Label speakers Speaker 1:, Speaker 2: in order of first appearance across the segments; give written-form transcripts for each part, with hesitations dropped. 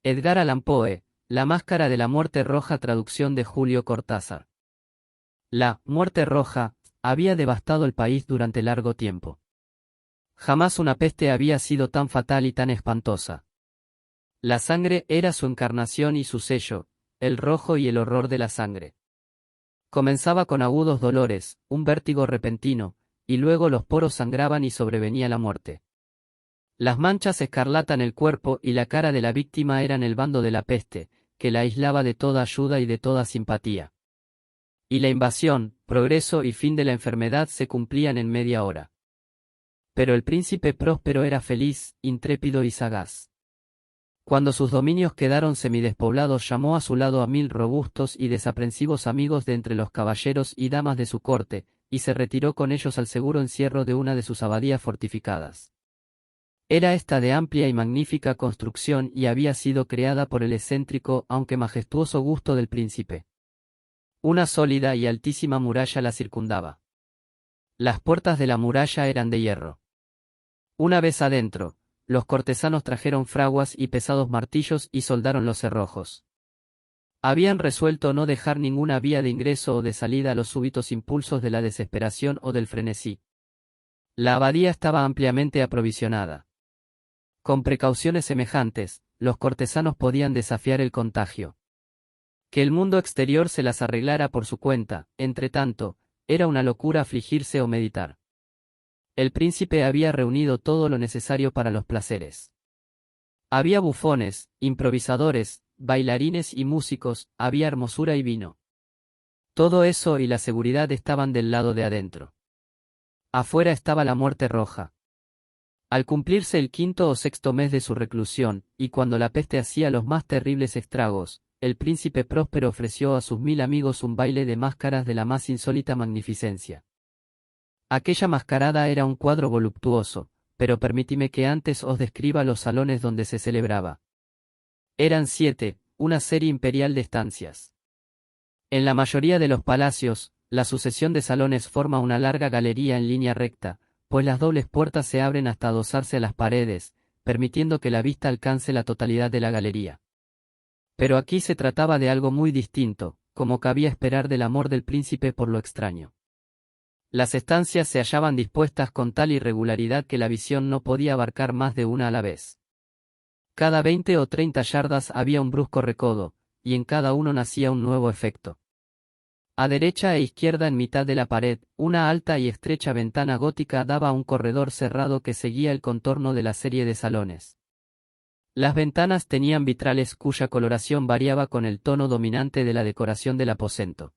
Speaker 1: Edgar Allan Poe, La máscara de la muerte roja, traducción de Julio Cortázar. La muerte roja había devastado el país durante largo tiempo. Jamás una peste había sido tan fatal y tan espantosa. La sangre era su encarnación y su sello, el rojo y el horror de la sangre. Comenzaba con agudos dolores, un vértigo repentino, y luego los poros sangraban y sobrevenía la muerte. Las manchas escarlata en el cuerpo y la cara de la víctima eran el bando de la peste, que la aislaba de toda ayuda y de toda simpatía. Y la invasión, progreso y fin de la enfermedad se cumplían en media hora. Pero el príncipe próspero era feliz, intrépido y sagaz. Cuando sus dominios quedaron semidespoblados, llamó a su lado a 1000 robustos y desaprensivos amigos de entre los caballeros y damas de su corte, y se retiró con ellos al seguro encierro de una de sus abadías fortificadas. Era esta de amplia y magnífica construcción y había sido creada por el excéntrico aunque majestuoso gusto del príncipe. Una sólida y altísima muralla la circundaba. Las puertas de la muralla eran de hierro. Una vez adentro, los cortesanos trajeron fraguas y pesados martillos y soldaron los cerrojos. Habían resuelto no dejar ninguna vía de ingreso o de salida a los súbitos impulsos de la desesperación o del frenesí. La abadía estaba ampliamente aprovisionada. Con precauciones semejantes, los cortesanos podían desafiar el contagio. Que el mundo exterior se las arreglara por su cuenta, entretanto, era una locura afligirse o meditar. El príncipe había reunido todo lo necesario para los placeres. Había bufones, improvisadores, bailarines y músicos, había hermosura y vino. Todo eso y la seguridad estaban del lado de adentro. Afuera estaba la muerte roja. Al cumplirse el 5º o 6º mes de su reclusión, y cuando la peste hacía los más terribles estragos, el príncipe próspero ofreció a sus 1000 amigos un baile de máscaras de la más insólita magnificencia. Aquella mascarada era un cuadro voluptuoso, pero permítime que antes os describa los salones donde se celebraba. Eran 7, una serie imperial de estancias. En la mayoría de los palacios, la sucesión de salones forma una larga galería en línea recta, pues las dobles puertas se abren hasta adosarse a las paredes, permitiendo que la vista alcance la totalidad de la galería. Pero aquí se trataba de algo muy distinto, como cabía esperar del amor del príncipe por lo extraño. Las estancias se hallaban dispuestas con tal irregularidad que la visión no podía abarcar más de una a la vez. Cada 20 o 30 yardas había un brusco recodo, y en cada uno nacía un nuevo efecto. A derecha e izquierda en mitad de la pared, una alta y estrecha ventana gótica daba a un corredor cerrado que seguía el contorno de la serie de salones. Las ventanas tenían vitrales cuya coloración variaba con el tono dominante de la decoración del aposento.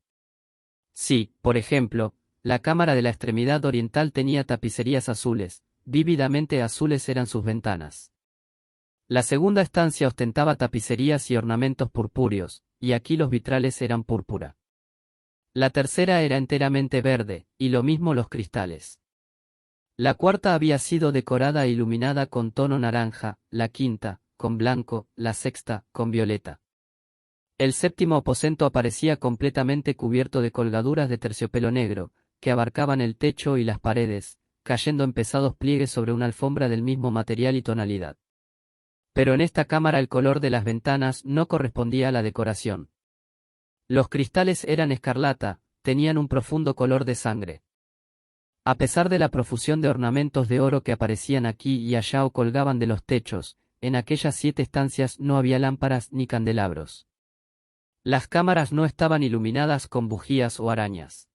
Speaker 1: Si, por ejemplo, la cámara de la extremidad oriental tenía tapicerías azules, vívidamente azules eran sus ventanas. La segunda estancia ostentaba tapicerías y ornamentos purpúreos, y aquí los vitrales eran púrpura. La tercera era enteramente verde, y lo mismo los cristales. La cuarta había sido decorada e iluminada con tono naranja, la quinta, con blanco, la sexta, con violeta. El séptimo aposento aparecía completamente cubierto de colgaduras de terciopelo negro, que abarcaban el techo y las paredes, cayendo en pesados pliegues sobre una alfombra del mismo material y tonalidad. Pero en esta cámara el color de las ventanas no correspondía a la decoración. Los cristales eran escarlata, tenían un profundo color de sangre. A pesar de la profusión de ornamentos de oro que aparecían aquí y allá o colgaban de los techos, en aquellas 7 estancias no había lámparas ni candelabros. Las cámaras no estaban iluminadas con bujías o arañas.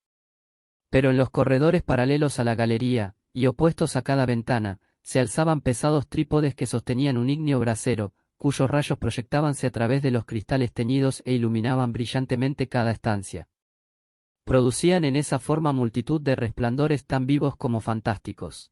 Speaker 1: Pero en los corredores paralelos a la galería, y opuestos a cada ventana, se alzaban pesados trípodes que sostenían un ígneo brasero, cuyos rayos proyectábanse a través de los cristales teñidos e iluminaban brillantemente cada estancia. Producían en esa forma multitud de resplandores tan vivos como fantásticos.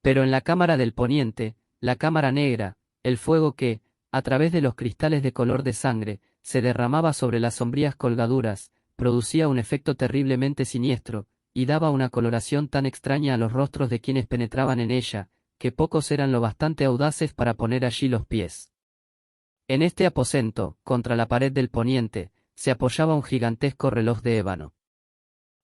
Speaker 1: Pero en la cámara del poniente, la cámara negra, el fuego que, a través de los cristales de color de sangre, se derramaba sobre las sombrías colgaduras, producía un efecto terriblemente siniestro, y daba una coloración tan extraña a los rostros de quienes penetraban en ella, que pocos eran lo bastante audaces para poner allí los pies. En este aposento, contra la pared del poniente, se apoyaba un gigantesco reloj de ébano.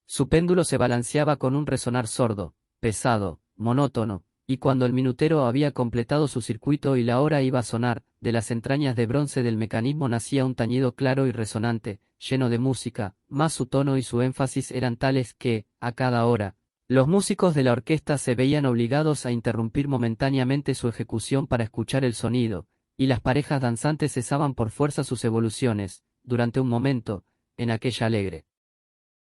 Speaker 1: Su péndulo se balanceaba con un resonar sordo, pesado, monótono, y cuando el minutero había completado su circuito y la hora iba a sonar, de las entrañas de bronce del mecanismo nacía un tañido claro y resonante, lleno de música, mas su tono y su énfasis eran tales que, a cada hora, los músicos de la orquesta se veían obligados a interrumpir momentáneamente su ejecución para escuchar el sonido, y las parejas danzantes cesaban por fuerza sus evoluciones. Durante un momento, en aquella alegre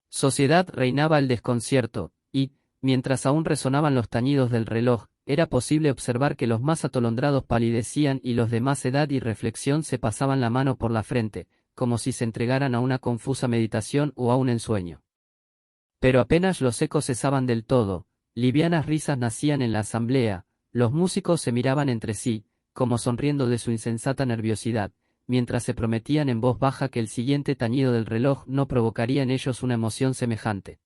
Speaker 1: sociedad reinaba el desconcierto, y, mientras aún resonaban los tañidos del reloj, era posible observar que los más atolondrados palidecían y los de más edad y reflexión se pasaban la mano por la frente, como si se entregaran a una confusa meditación o a un ensueño. Pero apenas los ecos cesaban del todo, livianas risas nacían en la asamblea, los músicos se miraban entre sí, como sonriendo de su insensata nerviosidad, mientras se prometían en voz baja que el siguiente tañido del reloj no provocaría en ellos una emoción semejante.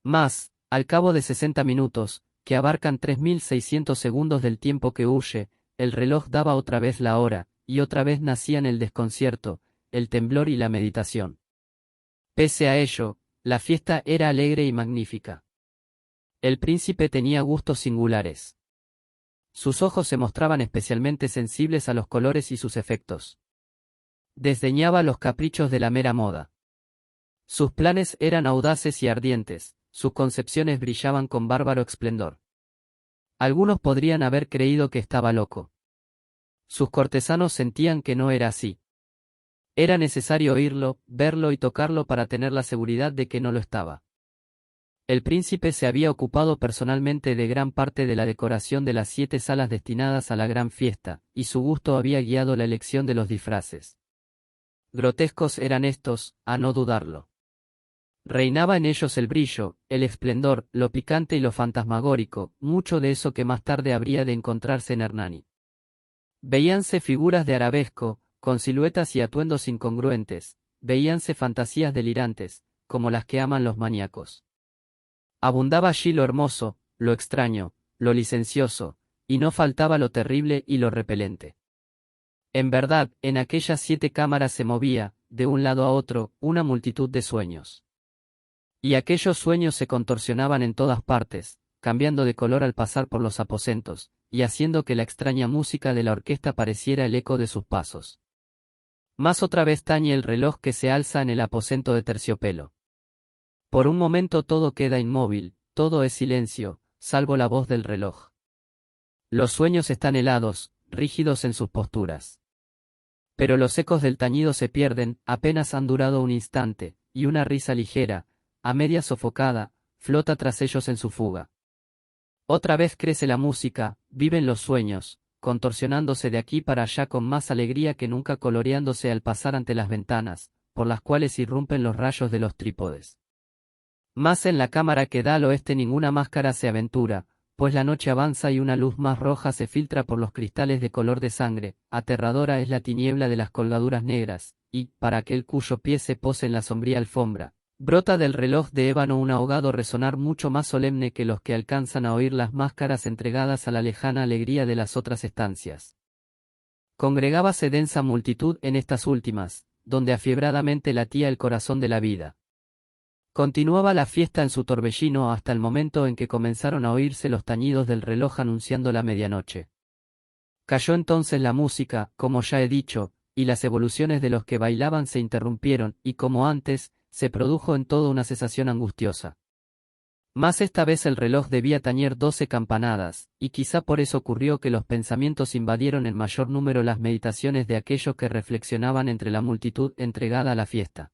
Speaker 1: Mas, al cabo de 60 minutos, que abarcan 3600 segundos del tiempo que huye, el reloj daba otra vez la hora, y otra vez nacían el desconcierto, el temblor y la meditación. Pese a ello, la fiesta era alegre y magnífica. El príncipe tenía gustos singulares. Sus ojos se mostraban especialmente sensibles a los colores y sus efectos. Desdeñaba los caprichos de la mera moda. Sus planes eran audaces y ardientes, sus concepciones brillaban con bárbaro esplendor. Algunos podrían haber creído que estaba loco. Sus cortesanos sentían que no era así. Era necesario oírlo, verlo y tocarlo para tener la seguridad de que no lo estaba. El príncipe se había ocupado personalmente de gran parte de la decoración de las 7 salas destinadas a la gran fiesta, y su gusto había guiado la elección de los disfraces. Grotescos eran estos, a no dudarlo. Reinaba en ellos el brillo, el esplendor, lo picante y lo fantasmagórico, mucho de eso que más tarde habría de encontrarse en Hernani. Veíanse figuras de arabesco, con siluetas y atuendos incongruentes, veíanse fantasías delirantes, como las que aman los maníacos. Abundaba allí lo hermoso, lo extraño, lo licencioso, y no faltaba lo terrible y lo repelente. En verdad, en aquellas 7 cámaras se movía, de un lado a otro, una multitud de sueños. Y aquellos sueños se contorsionaban en todas partes, cambiando de color al pasar por los aposentos, y haciendo que la extraña música de la orquesta pareciera el eco de sus pasos. Más otra vez tañe el reloj que se alza en el aposento de terciopelo. Por un momento todo queda inmóvil, todo es silencio, salvo la voz del reloj. Los sueños están helados, rígidos en sus posturas. Pero los ecos del tañido se pierden, apenas han durado un instante, y una risa ligera, a media sofocada, flota tras ellos en su fuga. Otra vez crece la música, viven los sueños, contorsionándose de aquí para allá con más alegría que nunca, coloreándose al pasar ante las ventanas, por las cuales irrumpen los rayos de los trípodes. Mas en la cámara que da al oeste ninguna máscara se aventura, pues la noche avanza y una luz más roja se filtra por los cristales de color de sangre, aterradora es la tiniebla de las colgaduras negras, y, para aquel cuyo pie se pose en la sombría alfombra, brota del reloj de ébano un ahogado resonar mucho más solemne que los que alcanzan a oír las máscaras entregadas a la lejana alegría de las otras estancias. Congregábase densa multitud en estas últimas, donde afiebradamente latía el corazón de la vida. Continuaba la fiesta en su torbellino hasta el momento en que comenzaron a oírse los tañidos del reloj anunciando la medianoche. Cayó entonces la música, como ya he dicho, y las evoluciones de los que bailaban se interrumpieron, y como antes, se produjo en todo una cesación angustiosa. Mas esta vez el reloj debía tañer 12 campanadas, y quizá por eso ocurrió que los pensamientos invadieron en mayor número las meditaciones de aquellos que reflexionaban entre la multitud entregada a la fiesta.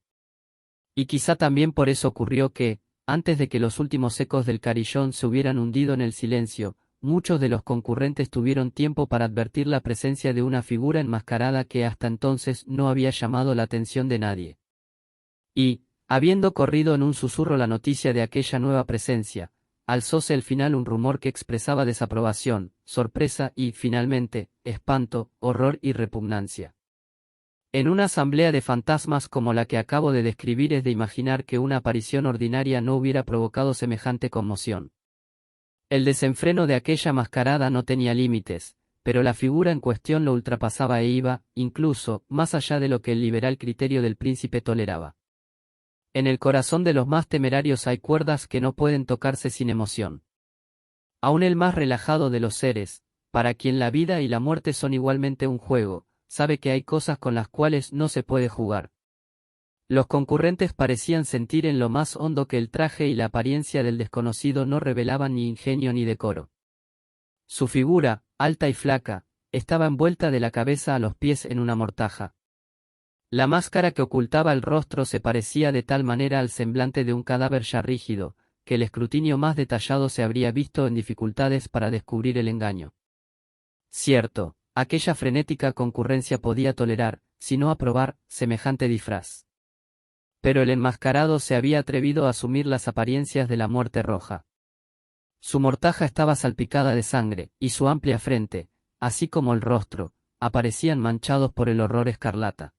Speaker 1: Y quizá también por eso ocurrió que, antes de que los últimos ecos del carillón se hubieran hundido en el silencio, muchos de los concurrentes tuvieron tiempo para advertir la presencia de una figura enmascarada que hasta entonces no había llamado la atención de nadie. Y, habiendo corrido en un susurro la noticia de aquella nueva presencia, alzóse al final un rumor que expresaba desaprobación, sorpresa y, finalmente, espanto, horror y repugnancia. En una asamblea de fantasmas como la que acabo de describir es de imaginar que una aparición ordinaria no hubiera provocado semejante conmoción. El desenfreno de aquella mascarada no tenía límites, pero la figura en cuestión lo ultrapasaba e iba, incluso, más allá de lo que el liberal criterio del príncipe toleraba. En el corazón de los más temerarios hay cuerdas que no pueden tocarse sin emoción. Aún el más relajado de los seres, para quien la vida y la muerte son igualmente un juego, sabe que hay cosas con las cuales no se puede jugar. Los concurrentes parecían sentir en lo más hondo que el traje y la apariencia del desconocido no revelaban ni ingenio ni decoro. Su figura, alta y flaca, estaba envuelta de la cabeza a los pies en una mortaja. La máscara que ocultaba el rostro se parecía de tal manera al semblante de un cadáver ya rígido, que el escrutinio más detallado se habría visto en dificultades para descubrir el engaño. Cierto, aquella frenética concurrencia podía tolerar, si no aprobar, semejante disfraz. Pero el enmascarado se había atrevido a asumir las apariencias de la muerte roja. Su mortaja estaba salpicada de sangre, y su amplia frente, así como el rostro, aparecían manchados por el horror escarlata.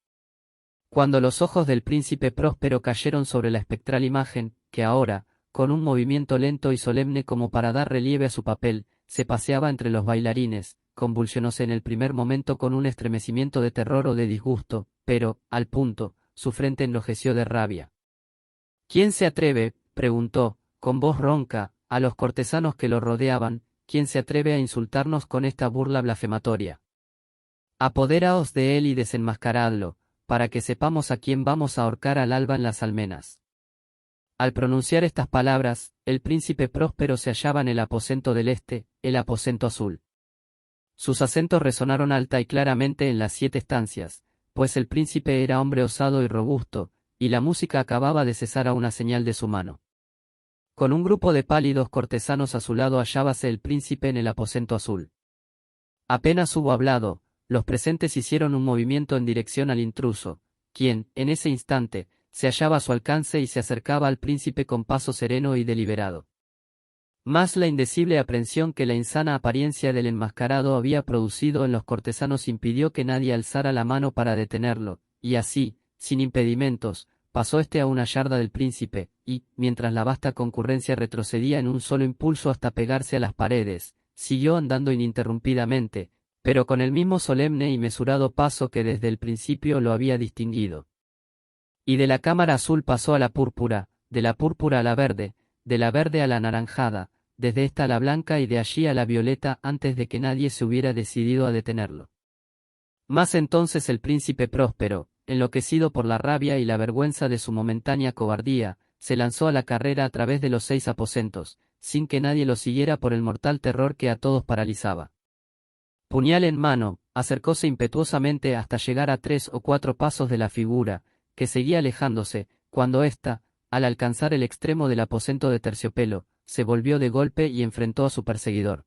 Speaker 1: Cuando los ojos del príncipe Próspero cayeron sobre la espectral imagen, que ahora, con un movimiento lento y solemne como para dar relieve a su papel, se paseaba entre los bailarines, convulsionóse en el primer momento con un estremecimiento de terror o de disgusto, pero, al punto, su frente enlojeció de rabia. ¿Quién se atreve?, preguntó, con voz ronca, a los cortesanos que lo rodeaban, ¿quién se atreve a insultarnos con esta burla blasfematoria? Apoderaos de él y desenmascaradlo, para que sepamos a quién vamos a ahorcar al alba en las almenas. Al pronunciar estas palabras, el príncipe Próspero se hallaba en el aposento del este, el aposento azul. Sus acentos resonaron alta y claramente en las 7 estancias, pues el príncipe era hombre osado y robusto, y la música acababa de cesar a una señal de su mano. Con un grupo de pálidos cortesanos a su lado hallábase el príncipe en el aposento azul. Apenas hubo hablado, los presentes hicieron un movimiento en dirección al intruso, quien, en ese instante, se hallaba a su alcance y se acercaba al príncipe con paso sereno y deliberado. Más la indecible aprensión que la insana apariencia del enmascarado había producido en los cortesanos impidió que nadie alzara la mano para detenerlo, y así, sin impedimentos, pasó a una yarda del príncipe, y, mientras la vasta concurrencia retrocedía en un solo impulso hasta pegarse a las paredes, siguió andando ininterrumpidamente, pero con el mismo solemne y mesurado paso que desde el principio lo había distinguido. Y de la cámara azul pasó a la púrpura, de la púrpura a la verde, de la verde a la anaranjada, desde esta a la blanca y de allí a la violeta antes de que nadie se hubiera decidido a detenerlo. Mas entonces el príncipe Próspero, enloquecido por la rabia y la vergüenza de su momentánea cobardía, se lanzó a la carrera a través de los 6 aposentos, sin que nadie lo siguiera por el mortal terror que a todos paralizaba. Puñal en mano, acercóse impetuosamente hasta llegar a 3 o 4 pasos de la figura, que seguía alejándose, cuando ésta, al alcanzar el extremo del aposento de terciopelo, se volvió de golpe y enfrentó a su perseguidor.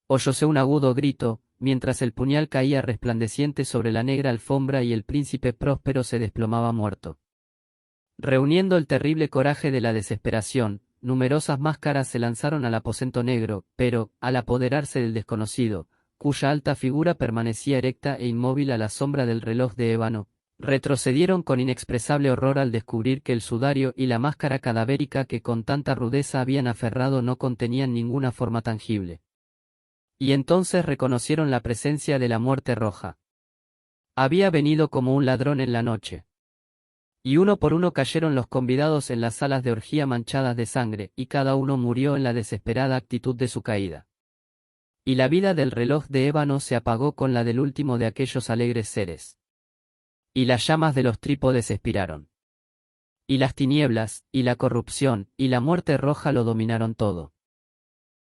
Speaker 1: Oyóse un agudo grito, mientras el puñal caía resplandeciente sobre la negra alfombra y el príncipe Próspero se desplomaba muerto. Reuniendo el terrible coraje de la desesperación, numerosas máscaras se lanzaron al aposento negro, pero, al apoderarse del desconocido, cuya alta figura permanecía erecta e inmóvil a la sombra del reloj de ébano, retrocedieron con inexpresable horror al descubrir que el sudario y la máscara cadavérica que con tanta rudeza habían aferrado no contenían ninguna forma tangible. Y entonces reconocieron la presencia de la muerte roja. Había venido como un ladrón en la noche. Y uno por uno cayeron los convidados en las salas de orgía manchadas de sangre, y cada uno murió en la desesperada actitud de su caída. Y la vida del reloj de ébano se apagó con la del último de aquellos alegres seres. Y las llamas de los trípodes expiraron. Y las tinieblas, y la corrupción, y la muerte roja lo dominaron todo.